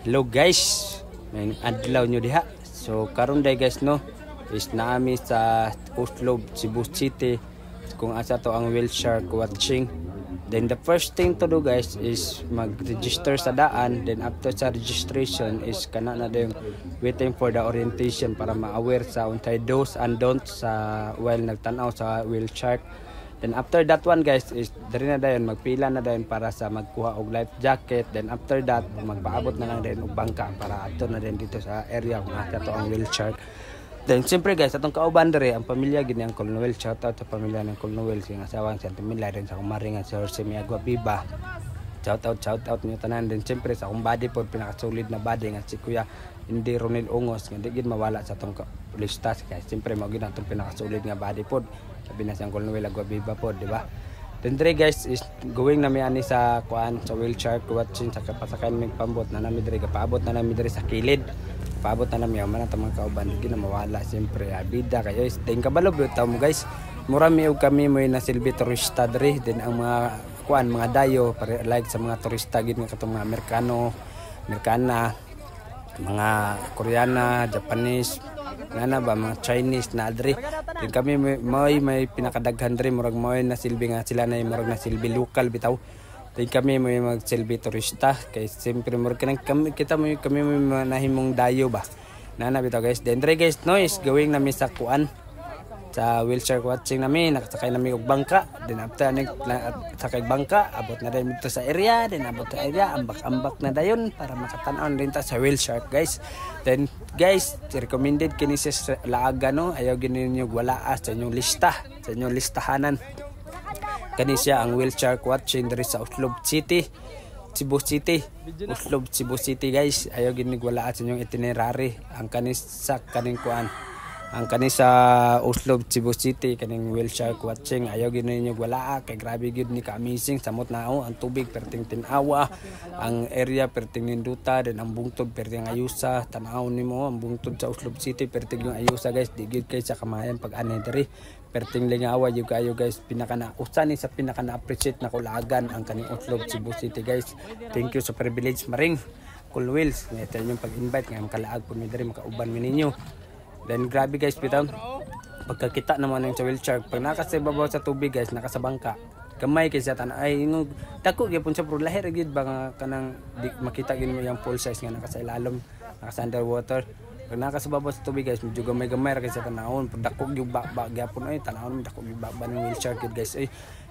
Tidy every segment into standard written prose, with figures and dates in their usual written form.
Hello guys, may adlaw nyo diha. So karon day guys no, is naami sa Oslo, Cebu City kung asa to ang whale shark watching. Then the first thing to do guys is mag-register sa daan. Then after sa registration is kana na yung waiting for the orientation para ma-aware sa untay do's and don'ts sa while nagtanaw sa whale shark. Then after that one guys is diri na dayon magpila na dayon para sa magkuha og life jacket. Then after that magpaabot na lang dayon og bangka para adto na din dito sa area kung asa to ang whale shark. Then siyempre guys atong kauban diri ang pamilya gid ang Colonel. Shout out sa pamilya ng Colonel sing asawa sa Timila rin sa kumaringan sa Jose Miagua Biba. Shout out niyo tanan. Then siyempre sa akong body pod pinakasolid na body nga si Kuya hindi Ronel Ongos nga di gid mawala sa atong listas guys. Siyempre mao gid atong pinakasolid nga body pod. Sabi na siyang Colonel Agua Biba po, di ba? Then dre guys is going na mi ani sa kuan sa whale shark watching sa kapasakay mig pambot na nami dre kapaabot na nami dre sa kilid. Paabot na nami man ang mga kauban gid na mawala siyempre abida kayo is ding kabalo bitaw mo guys. Mura mi og kami mo na silbi turista dre din ang mga kuan mga dayo like sa mga turista gid nga katong mga Amerikano, Amerikana, mga Koreana, Japanese, ngana ba mga Chinese na adri. Din kami may pinakadaghan diri murag moy na silbi nga sila na murag na silbi local bitaw. Din kami may magsilbi turista kay siyempre murag kami kita mo kami may nahimong dayo ba. Nana bitaw guys. Then dre guys noise going nami sa kuan sa whale shark watching nami nakasakay nami og bangka. Then after sakay bangka abot na din dito sa area. Then abot sa area ambak-ambak na dayon para makatan-aw din ta sa whale shark guys. Then guys recommended kini sa laaga no ayaw gini ninyo wala sa inyong lista sa inyong listahanan. Kani siya ang whale shark watching diri sa Oslo City, Cebu City. Oslo Cebu City guys ayaw gini wala sa inyong itinerary ang kani sa kaning kuan. Ang kani sa Oslo Cebu City kaning whale shark watching ayaw gid ninyo wala kay grabe gid ni ka amazing samot nao ang tubig perting tinawa ang area perting ninduta den ang bungtod perting ayusa tanaw nimo ang bungtod sa Oslo City perting yung ayusa guys di gid kay sa kamayan pag ani diri perting lingawa yung kayo guys pinaka na usan ni sa pinaka na appreciate na kulagan ang kaning Oslo Cebu City guys. Thank you sa privilege maring Cool Wheels nga yung pag-invite nga makalaag pud mi diri makauban mi ninyo. Then grabe guys bitaw pagkakita naman ng whale shark pag nakasababaw sa tubig guys nakasabangka gamay kay sa tan ay no dako gyapon sa pro lahir gid ba kanang makita gid mo yung full size nga nakasa ilalom nakasa underwater pag nakasababaw sa tubig guys medyo gamay ra kay sa tanawon dako gyud ba gyapon ay tanawon dako gyud ba ng whale shark guys ay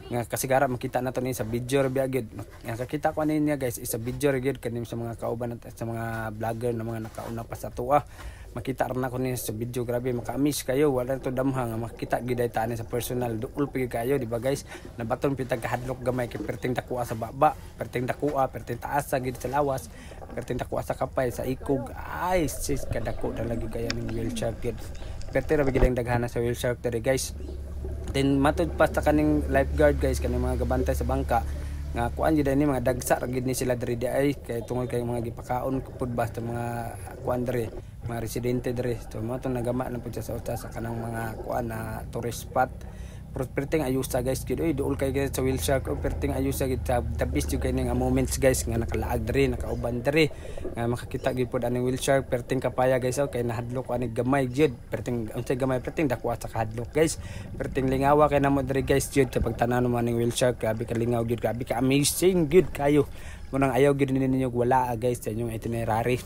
nga kasigara makita nato ni sa video ra gyud nga kakita ko niya guys is sa video ra gyud kanim sa mga kauban at sa mga vlogger na mga nakauna pa sa tuwa makita ra na ko ni sa video grabe maka-miss kayo wala to damha nga makita gid ay tani sa personal duol pigi kayo di ba guys nabaton pitag kahadlok gamay kay perting dakuha sa baba perting dakuha perting taas sa gid sa lawas perting dakuha sa kapay sa ikog ay sis kadako na lagi kaya ning whale shark gid perting ra gid ang daghana sa whale shark diri guys. Then matud pa sa kaning lifeguard guys kaning mga gabantay sa bangka nga kuan gid ni mga dagsa ra gid ni sila diri ay kay tungod kay mga gipakaon pud ba sa mga kuan diri mga residente diri so mo tong nagama lang pud sa uta sa kanang mga kuan na tourist spot perting ayusa guys gid oy duol kay sa whale shark o perting ayusa gid sa the best jud kay nga moments guys nga nakalaag diri nakauban diri nga makakita gid pud aning whale shark perting kapaya guys kay nahadlok ani gamay jud perting unsay gamay perting dako sa kahadlok guys perting lingawa kay namo diri guys jud sa pagtanaw mo aning whale shark grabe ka lingaw gid grabe ka amazing gid kayo mo nang ayaw gid ninyo wala guys sa inyong itinerary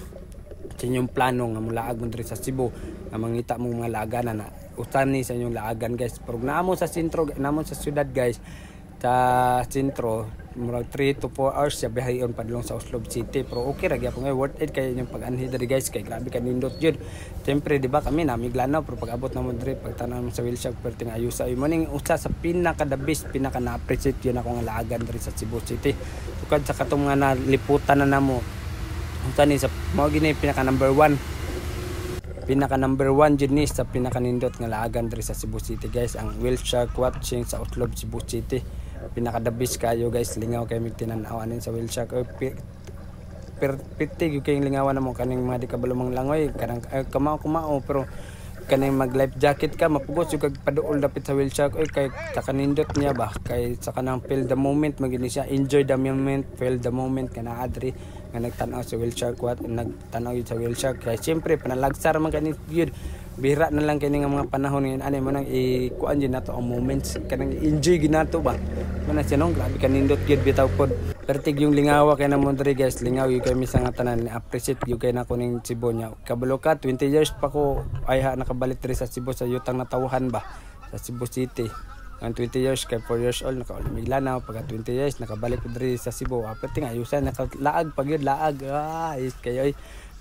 sa inyong plano nga mulaag mo diri sa Cebu nga mangita mo mga laaganan na utan ni sa inyong laagan guys pero namo sa sentro namo sa syudad guys sa sentro murag 3 to 4 hours sa biyahe padulong sa Oslo City pero okay ra gyapon worth it kay inyong pag-anhi diri guys kay grabe ka nindot jud siyempre di ba kami namiglanaw pero pag abot namo diri pagtanaw sa whale shark perting ayusa mo ning usa sa pinaka the best pinaka na appreciate yun ako nga laagan diri sa Cebu City tukad sa katong nga naliputan na namo utan ni sa mao gini pinaka number 1 jud ni sa pinaka nindot nga laagan diri sa Cebu City guys ang whale shark watching sa Oslo Cebu City pinaka the best kayo guys lingaw kay mig tinan-awanin sa whale shark pertig kay lingawan namo kaning mga di kabalumang langoy kanang kumao pero kanang mag life jacket ka mapugos yung kag paduol dapit sa whale shark oy kay sa kanindot niya ba kay sa kanang feel the moment magini siya enjoy the moment feel the moment kana adri nga nagtan-aw sa whale shark nagtan-aw yun sa whale shark. Kaya siyempre panalagsar man kani yun. Bihira na lang kini nga mga panahon ngayon ani mo nang ikuan din nato ang moments kanang enjoy ginato ba. Mana siya nung grabe kanindot gyud bitaw pod. Pertig yung lingawa kay na Monterrey guys, lingaw yung kami sa nga tanan, appreciate yung kay na ko ning Cebu niya. Kabalo ka 20 years pa ko ay nakabalik diri sa Cebu sa yutang natawhan ba sa Cebu City. Ang 20 years kay 4 years old nakaulimig lanaw pagka 20 years nakabalik ko diri sa Cebu. Perting ayusan nakalaag pag yun laag. Is kayo ay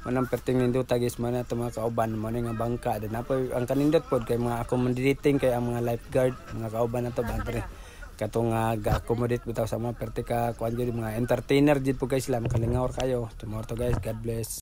manang perting nindot guys man ato mga kauban mo nga bangka din apo ang kanindot pod kay mga accommodating kay ang mga lifeguard mga kauban nato ba diri katong ga-accommodate bitaw sa mga pertika kuan gyud mga entertainer jud po guys sila makalingaw kayo tomorrow guys, God bless.